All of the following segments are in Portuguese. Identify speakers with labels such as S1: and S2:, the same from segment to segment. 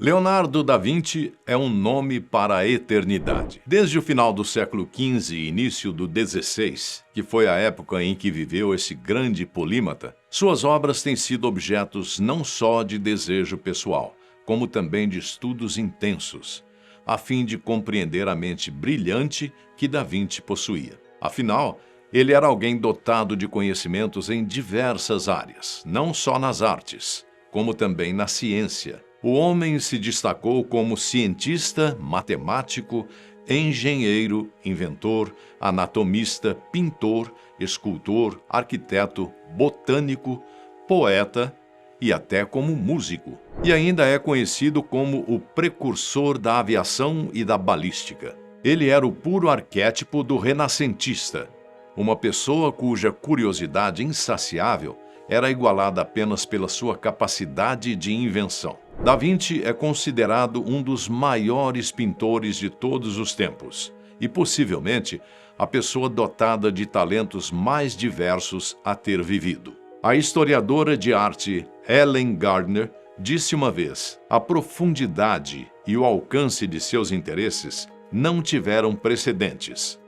S1: Leonardo da Vinci é um nome para a eternidade. Desde o final do século XV e início do XVI, que foi a época em que viveu esse grande polímata, suas obras têm sido objetos não só de desejo pessoal, como também de estudos intensos, a fim de compreender a mente brilhante que da Vinci possuía. Afinal, ele era alguém dotado de conhecimentos em diversas áreas, não só nas artes, como também na ciência. O homem se destacou como cientista, matemático, engenheiro, inventor, anatomista, pintor, escultor, arquiteto, botânico, poeta e até como músico. E ainda é conhecido como o precursor da aviação e da balística. Ele era o puro arquétipo do renascentista, uma pessoa cuja curiosidade insaciável era igualada apenas pela sua capacidade de invenção. Da Vinci é considerado um dos maiores pintores de todos os tempos e, possivelmente, a pessoa dotada de talentos mais diversos a ter vivido. A historiadora de arte Helen Gardner disse uma vez: a profundidade e o alcance de seus interesses não tiveram precedentes.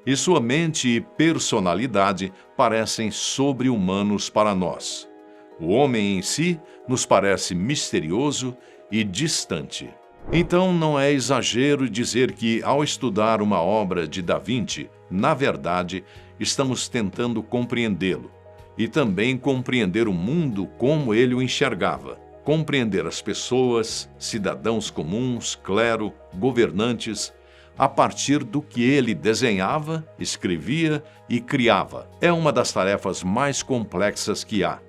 S1: E sua mente e personalidade parecem sobre-humanos para nós. O homem em si nos parece misterioso e distante. Então não é exagero dizer que, ao estudar uma obra de Da Vinci, na verdade, estamos tentando compreendê-lo e também compreender o mundo como ele o enxergava, compreender as pessoas, cidadãos comuns, clero, governantes, a partir do que ele desenhava, escrevia e criava. É uma das tarefas mais complexas que há,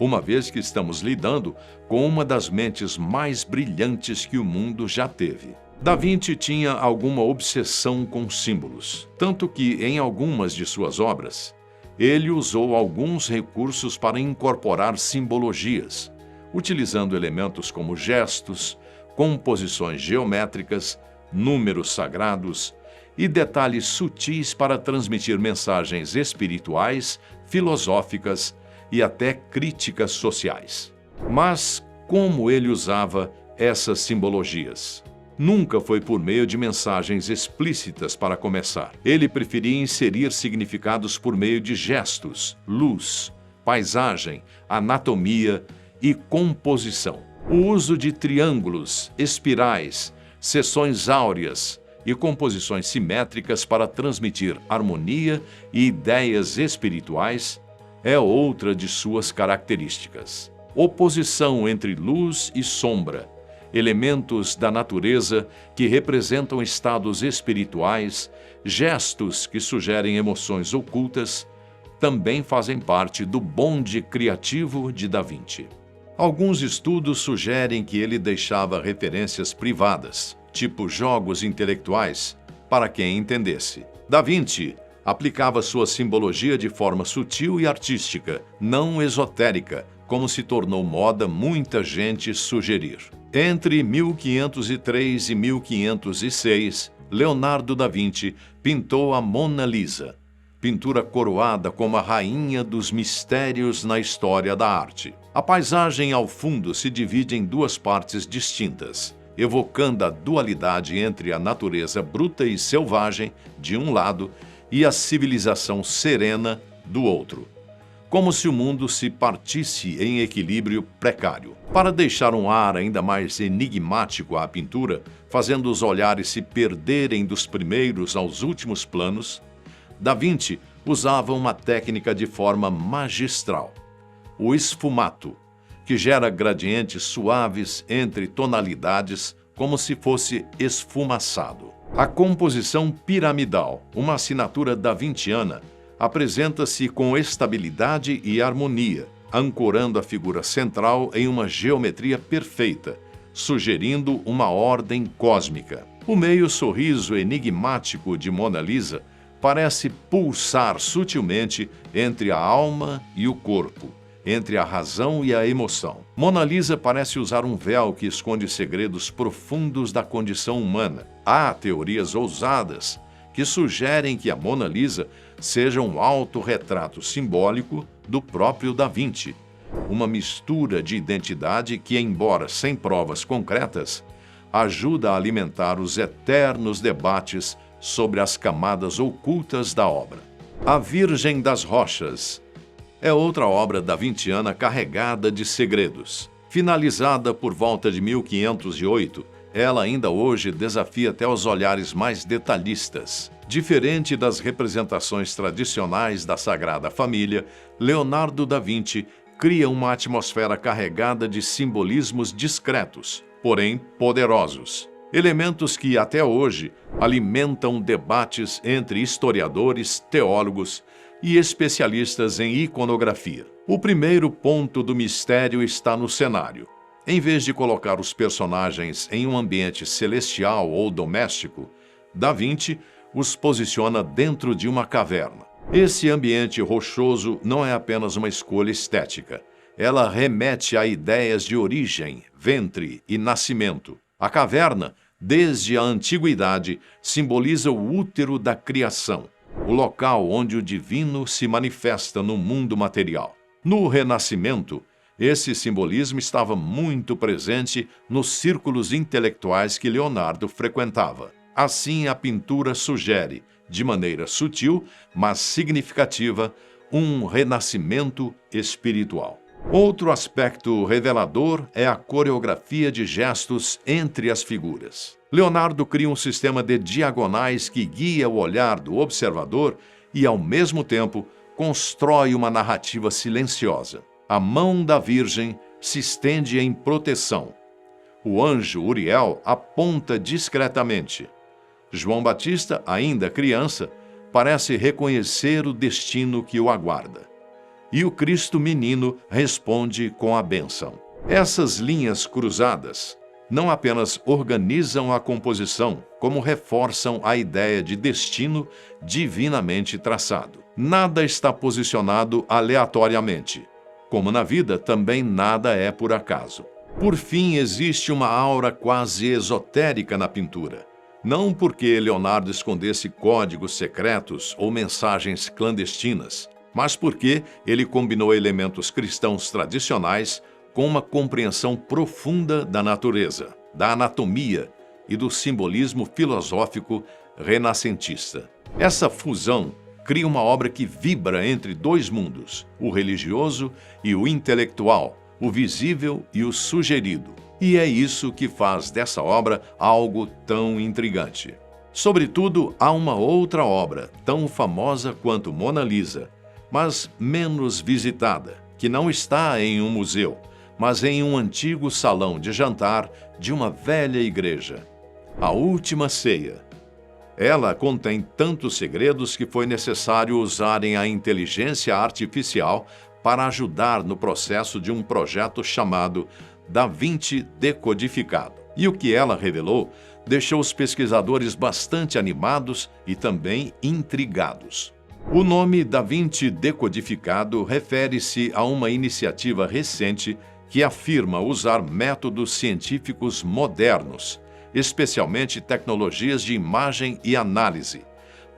S1: uma vez que estamos lidando com uma das mentes mais brilhantes que o mundo já teve. Da Vinci tinha alguma obsessão com símbolos, tanto que, em algumas de suas obras, ele usou alguns recursos para incorporar simbologias, utilizando elementos como gestos, composições geométricas, números sagrados e detalhes sutis para transmitir mensagens espirituais, filosóficas e até críticas sociais. Mas como ele usava essas simbologias? Nunca foi por meio de mensagens explícitas para começar. Ele preferia inserir significados por meio de gestos, luz, paisagem, anatomia e composição. O uso de triângulos, espirais, seções áureas e composições simétricas para transmitir harmonia e ideias espirituais é outra de suas características. Oposição entre luz e sombra, elementos da natureza que representam estados espirituais, gestos que sugerem emoções ocultas, também fazem parte do bonde criativo de Da Vinci. Alguns estudos sugerem que ele deixava referências privadas, tipo jogos intelectuais, para quem entendesse. Da Vinci aplicava sua simbologia de forma sutil e artística, não esotérica, como se tornou moda muita gente sugerir. Entre 1503 e 1506, Leonardo da Vinci pintou a Mona Lisa, pintura coroada como a rainha dos mistérios na história da arte. A paisagem ao fundo se divide em duas partes distintas, evocando a dualidade entre a natureza bruta e selvagem, de um lado, e a civilização serena, do outro, como se o mundo se partisse em equilíbrio precário. Para deixar um ar ainda mais enigmático à pintura, fazendo os olhares se perderem dos primeiros aos últimos planos, Da Vinci usava uma técnica de forma magistral, o esfumato, que gera gradientes suaves entre tonalidades como se fosse esfumaçado. A composição piramidal, uma assinatura davinciana, apresenta-se com estabilidade e harmonia, ancorando a figura central em uma geometria perfeita, sugerindo uma ordem cósmica. O meio sorriso enigmático de Mona Lisa parece pulsar sutilmente entre a alma e o corpo, entre a razão e a emoção. Mona Lisa parece usar um véu que esconde segredos profundos da condição humana. Há teorias ousadas que sugerem que a Mona Lisa seja um autorretrato simbólico do próprio Da Vinci, uma mistura de identidade que, embora sem provas concretas, ajuda a alimentar os eternos debates sobre as camadas ocultas da obra. A Virgem das Rochas é outra obra davintiana carregada de segredos. Finalizada por volta de 1508, ela ainda hoje desafia até os olhares mais detalhistas. Diferente das representações tradicionais da Sagrada Família, Leonardo da Vinci cria uma atmosfera carregada de simbolismos discretos, porém poderosos. Elementos que, até hoje, alimentam debates entre historiadores, teólogos e especialistas em iconografia. O primeiro ponto do mistério está no cenário. Em vez de colocar os personagens em um ambiente celestial ou doméstico, Da Vinci os posiciona dentro de uma caverna. Esse ambiente rochoso não é apenas uma escolha estética. Ela remete a ideias de origem, ventre e nascimento. A caverna, desde a antiguidade, simboliza o útero da criação, o local onde o divino se manifesta no mundo material. No Renascimento, esse simbolismo estava muito presente nos círculos intelectuais que Leonardo frequentava. Assim, a pintura sugere, de maneira sutil, mas significativa, um renascimento espiritual. Outro aspecto revelador é a coreografia de gestos entre as figuras. Leonardo cria um sistema de diagonais que guia o olhar do observador e, ao mesmo tempo, constrói uma narrativa silenciosa. A mão da Virgem se estende em proteção. O anjo Uriel aponta discretamente. João Batista, ainda criança, parece reconhecer o destino que o aguarda. E o Cristo menino responde com a bênção. Essas linhas cruzadas não apenas organizam a composição, como reforçam a ideia de destino divinamente traçado. Nada está posicionado aleatoriamente. Como na vida, também nada é por acaso. Por fim, existe uma aura quase esotérica na pintura. Não porque Leonardo escondesse códigos secretos ou mensagens clandestinas, mas porque ele combinou elementos cristãos tradicionais com uma compreensão profunda da natureza, da anatomia e do simbolismo filosófico renascentista. Essa fusão cria uma obra que vibra entre dois mundos, o religioso e o intelectual, o visível e o sugerido. E é isso que faz dessa obra algo tão intrigante. Sobretudo, há uma outra obra, tão famosa quanto Mona Lisa, mas menos visitada, que não está em um museu, mas em um antigo salão de jantar de uma velha igreja. A Última Ceia. Ela contém tantos segredos que foi necessário usarem a inteligência artificial para ajudar no processo de um projeto chamado Da Vinci Decodificado. E o que ela revelou deixou os pesquisadores bastante animados e também intrigados. O nome Da Vinci Decodificado refere-se a uma iniciativa recente que afirma usar métodos científicos modernos, especialmente tecnologias de imagem e análise,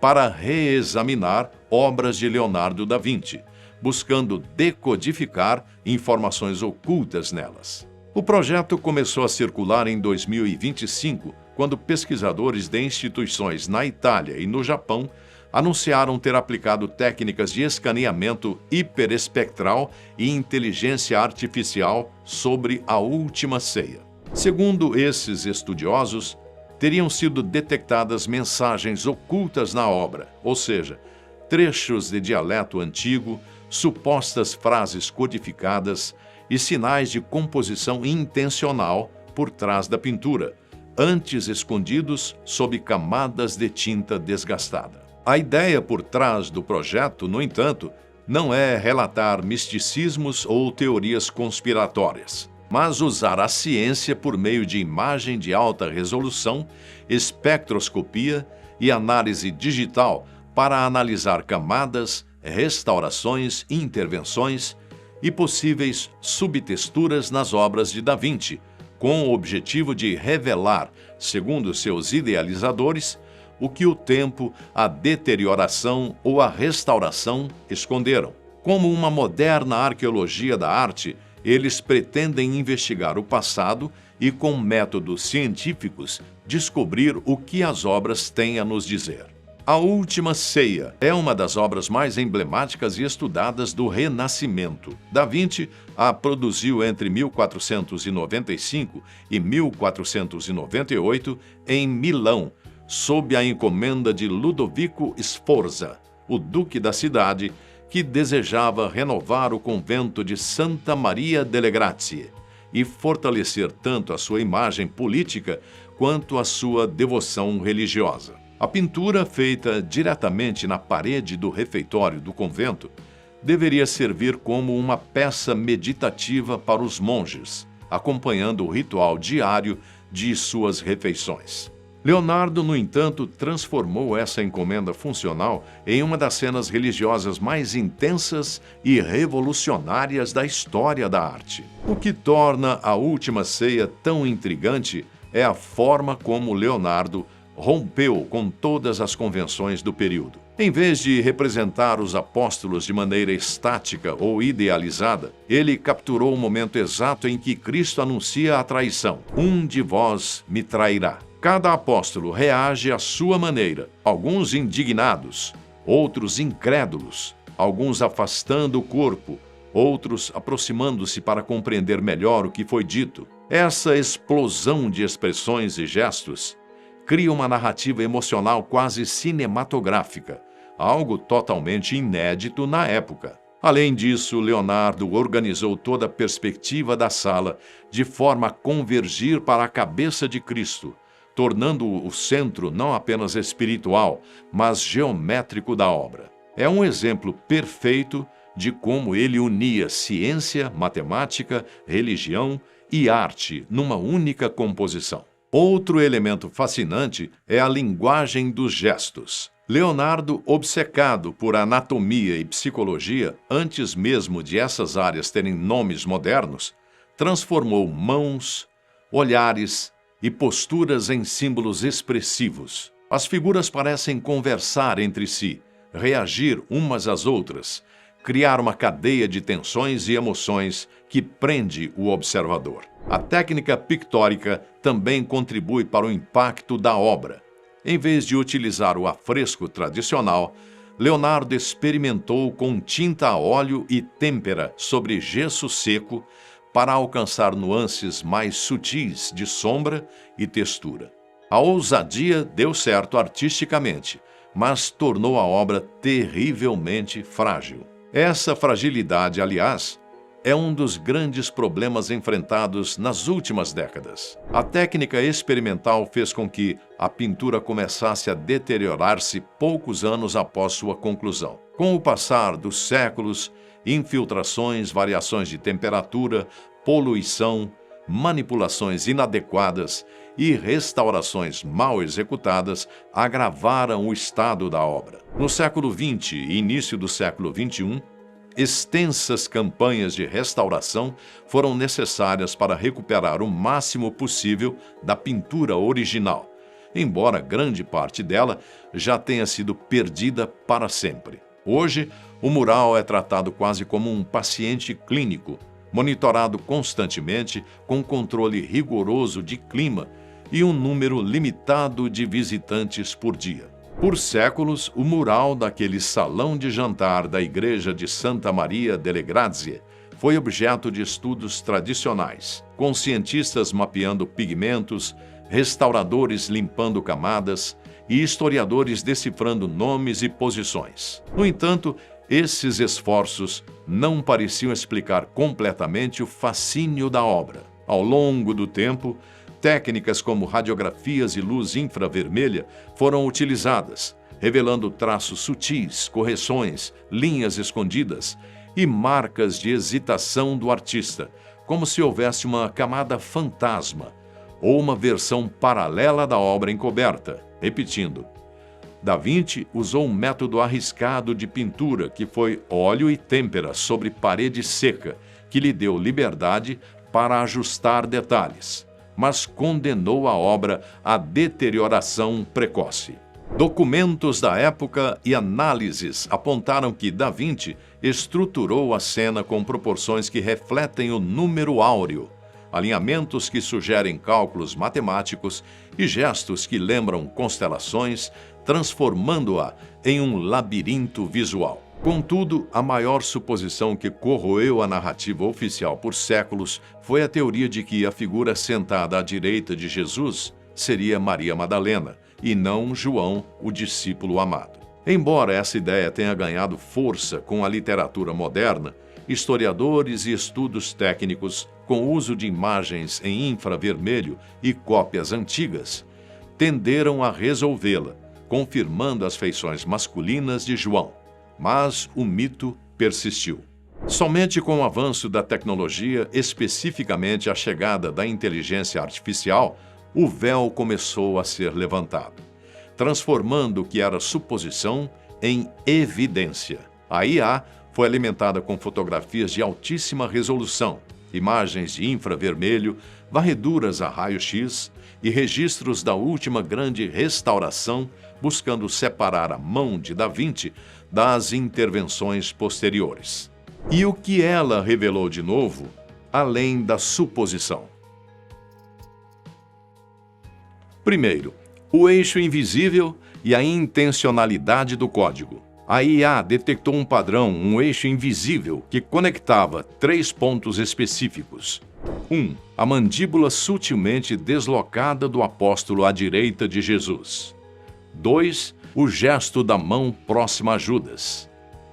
S1: para reexaminar obras de Leonardo da Vinci, buscando decodificar informações ocultas nelas. O projeto começou a circular em 2025, quando pesquisadores de instituições na Itália e no Japão anunciaram ter aplicado técnicas de escaneamento hiperespectral e inteligência artificial sobre a Última Ceia. Segundo esses estudiosos, teriam sido detectadas mensagens ocultas na obra, ou seja, trechos de dialeto antigo, supostas frases codificadas e sinais de composição intencional por trás da pintura, antes escondidos sob camadas de tinta desgastada. A ideia por trás do projeto, no entanto, não é relatar misticismos ou teorias conspiratórias, mas usar a ciência por meio de imagem de alta resolução, espectroscopia e análise digital para analisar camadas, restaurações, intervenções e possíveis subtexturas nas obras de Da Vinci, com o objetivo de revelar, segundo seus idealizadores, o que o tempo, a deterioração ou a restauração esconderam. Como uma moderna arqueologia da arte, eles pretendem investigar o passado e, com métodos científicos, descobrir o que as obras têm a nos dizer. A Última Ceia é uma das obras mais emblemáticas e estudadas do Renascimento. Da Vinci a produziu entre 1495 e 1498 em Milão, sob a encomenda de Ludovico Sforza, o duque da cidade, que desejava renovar o convento de Santa Maria delle Grazie e fortalecer tanto a sua imagem política quanto a sua devoção religiosa. A pintura, feita diretamente na parede do refeitório do convento, deveria servir como uma peça meditativa para os monges, acompanhando o ritual diário de suas refeições. Leonardo, no entanto, transformou essa encomenda funcional em uma das cenas religiosas mais intensas e revolucionárias da história da arte. O que torna a Última Ceia tão intrigante é a forma como Leonardo rompeu com todas as convenções do período. Em vez de representar os apóstolos de maneira estática ou idealizada, ele capturou o momento exato em que Cristo anuncia a traição. Um de vós me trairá. Cada apóstolo reage à sua maneira, alguns indignados, outros incrédulos, alguns afastando o corpo, outros aproximando-se para compreender melhor o que foi dito. Essa explosão de expressões e gestos cria uma narrativa emocional quase cinematográfica, algo totalmente inédito na época. Além disso, Leonardo organizou toda a perspectiva da sala de forma a convergir para a cabeça de Cristo, tornando-o o centro não apenas espiritual, mas geométrico da obra. É um exemplo perfeito de como ele unia ciência, matemática, religião e arte numa única composição. Outro elemento fascinante é a linguagem dos gestos. Leonardo, obcecado por anatomia e psicologia, antes mesmo de essas áreas terem nomes modernos, transformou mãos, olhares e posturas em símbolos expressivos. As figuras parecem conversar entre si, reagir umas às outras, criar uma cadeia de tensões e emoções que prende o observador. A técnica pictórica também contribui para o impacto da obra. Em vez de utilizar o afresco tradicional, Leonardo experimentou com tinta a óleo e têmpera sobre gesso seco para alcançar nuances mais sutis de sombra e textura. A ousadia deu certo artisticamente, mas tornou a obra terrivelmente frágil. Essa fragilidade, aliás, é um dos grandes problemas enfrentados nas últimas décadas. A técnica experimental fez com que a pintura começasse a deteriorar-se poucos anos após sua conclusão. Com o passar dos séculos, infiltrações, variações de temperatura, poluição, manipulações inadequadas e restaurações mal executadas agravaram o estado da obra. No século XX e início do século XXI, extensas campanhas de restauração foram necessárias para recuperar o máximo possível da pintura original, embora grande parte dela já tenha sido perdida para sempre. Hoje, o mural é tratado quase como um paciente clínico, monitorado constantemente com controle rigoroso de clima e um número limitado de visitantes por dia. Por séculos, o mural daquele salão de jantar da igreja de Santa Maria delle Grazie foi objeto de estudos tradicionais, com cientistas mapeando pigmentos, restauradores limpando camadas e historiadores decifrando nomes e posições. No entanto, esses esforços não pareciam explicar completamente o fascínio da obra. Ao longo do tempo, técnicas como radiografias e luz infravermelha foram utilizadas, revelando traços sutis, correções, linhas escondidas e marcas de hesitação do artista, como se houvesse uma camada fantasma ou uma versão paralela da obra encoberta. Repetindo, Da Vinci usou um método arriscado de pintura que foi óleo e têmpera sobre parede seca, que lhe deu liberdade para ajustar detalhes, mas condenou a obra à deterioração precoce. Documentos da época e análises apontaram que Da Vinci estruturou a cena com proporções que refletem o número áureo, alinhamentos que sugerem cálculos matemáticos e gestos que lembram constelações, transformando-a em um labirinto visual. Contudo, a maior suposição que corroeu a narrativa oficial por séculos foi a teoria de que a figura sentada à direita de Jesus seria Maria Madalena, e não João, o discípulo amado. Embora essa ideia tenha ganhado força com a literatura moderna, historiadores e estudos técnicos, com uso de imagens em infravermelho e cópias antigas, tenderam a resolvê-la, confirmando as feições masculinas de João. Mas o mito persistiu. Somente com o avanço da tecnologia, especificamente a chegada da inteligência artificial, o véu começou a ser levantado, transformando o que era suposição em evidência. A IA foi alimentada com fotografias de altíssima resolução, imagens de infravermelho, varreduras a raio-x e registros da última grande restauração, buscando separar a mão de Da Vinci das intervenções posteriores. E o que ela revelou de novo, além da suposição? Primeiro, o eixo invisível e a intencionalidade do código. A IA detectou um padrão, um eixo invisível, que conectava 3 pontos específicos. 1. A mandíbula sutilmente deslocada do apóstolo à direita de Jesus. 2. O gesto da mão próxima a Judas.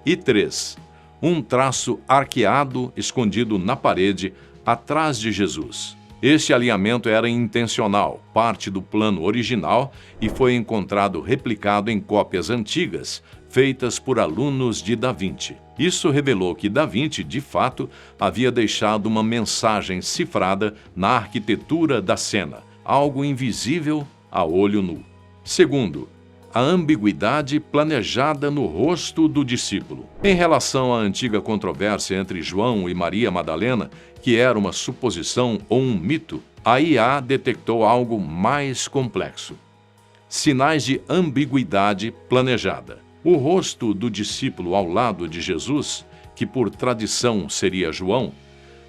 S1: E 3. Um traço arqueado escondido na parede atrás de Jesus. Este alinhamento era intencional, parte do plano original, e foi encontrado replicado em cópias antigas, feitas por alunos de Da Vinci. Isso revelou que Da Vinci, de fato, havia deixado uma mensagem cifrada na arquitetura da cena, algo invisível a olho nu. Segundo, a ambiguidade planejada no rosto do discípulo. Em relação à antiga controvérsia entre João e Maria Madalena, que era uma suposição ou um mito, a IA detectou algo mais complexo. Sinais de ambiguidade planejada. O rosto do discípulo ao lado de Jesus, que por tradição seria João,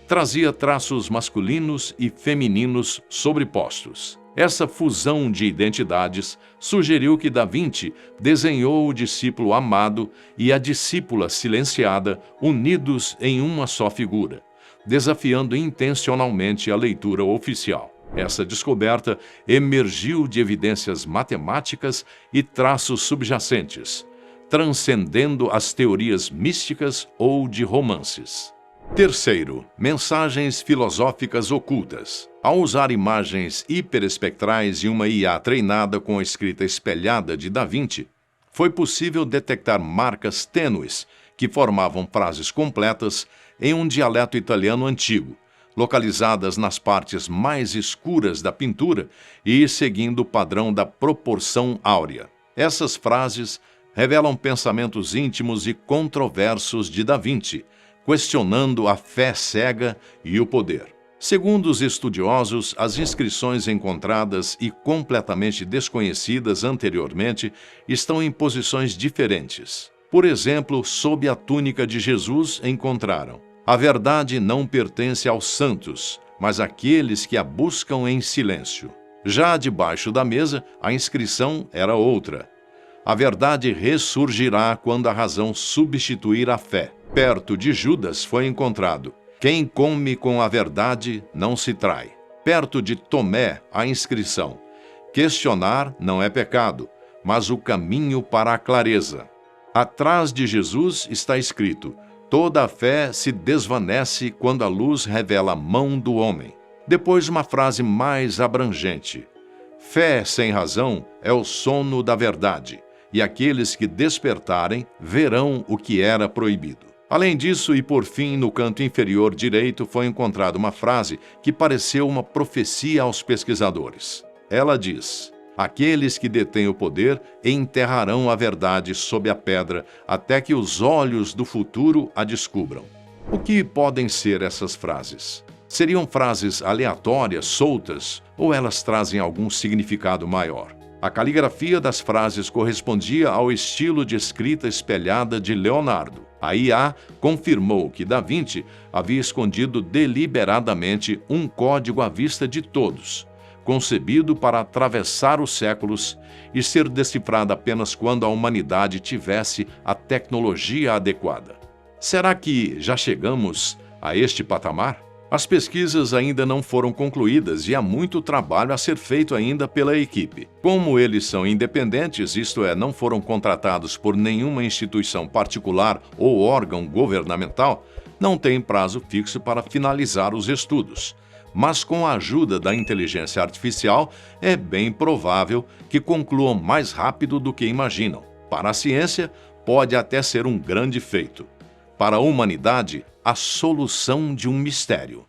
S1: trazia traços masculinos e femininos sobrepostos. Essa fusão de identidades sugeriu que Da Vinci desenhou o discípulo amado e a discípula silenciada unidos em uma só figura, desafiando intencionalmente a leitura oficial. Essa descoberta emergiu de evidências matemáticas e traços subjacentes, transcendendo as teorias místicas ou de romances. Terceiro, mensagens filosóficas ocultas. Ao usar imagens hiperespectrais e uma IA treinada com a escrita espelhada de Da Vinci, foi possível detectar marcas tênues que formavam frases completas em um dialeto italiano antigo, localizadas nas partes mais escuras da pintura e seguindo o padrão da proporção áurea. Essas frases revelam pensamentos íntimos e controversos de Da Vinci, questionando a fé cega e o poder. Segundo os estudiosos, as inscrições encontradas e completamente desconhecidas anteriormente estão em posições diferentes. Por exemplo, sob a túnica de Jesus encontraram: a verdade não pertence aos santos, mas àqueles que a buscam em silêncio. Já debaixo da mesa, a inscrição era outra: a verdade ressurgirá quando a razão substituir a fé. Perto de Judas foi encontrado: quem come com a verdade não se trai. Perto de Tomé, a inscrição: questionar não é pecado, mas o caminho para a clareza. Atrás de Jesus está escrito: toda a fé se desvanece quando a luz revela a mão do homem. Depois uma frase mais abrangente: fé sem razão é o sono da verdade, e aqueles que despertarem verão o que era proibido. Além disso, e por fim, no canto inferior direito foi encontrada uma frase que pareceu uma profecia aos pesquisadores. Ela diz: aqueles que detêm o poder enterrarão a verdade sob a pedra até que os olhos do futuro a descubram. O que podem ser essas frases? Seriam frases aleatórias, soltas, ou elas trazem algum significado maior? A caligrafia das frases correspondia ao estilo de escrita espelhada de Leonardo. A IA confirmou que Da Vinci havia escondido deliberadamente um código à vista de todos, concebido para atravessar os séculos e ser decifrado apenas quando a humanidade tivesse a tecnologia adequada. Será que já chegamos a este patamar? As pesquisas ainda não foram concluídas e há muito trabalho a ser feito ainda pela equipe. Como eles são independentes, isto é, não foram contratados por nenhuma instituição particular ou órgão governamental, não têm prazo fixo para finalizar os estudos. Mas com a ajuda da inteligência artificial, é bem provável que concluam mais rápido do que imaginam. Para a ciência, pode até ser um grande feito. Para a humanidade, a solução de um mistério.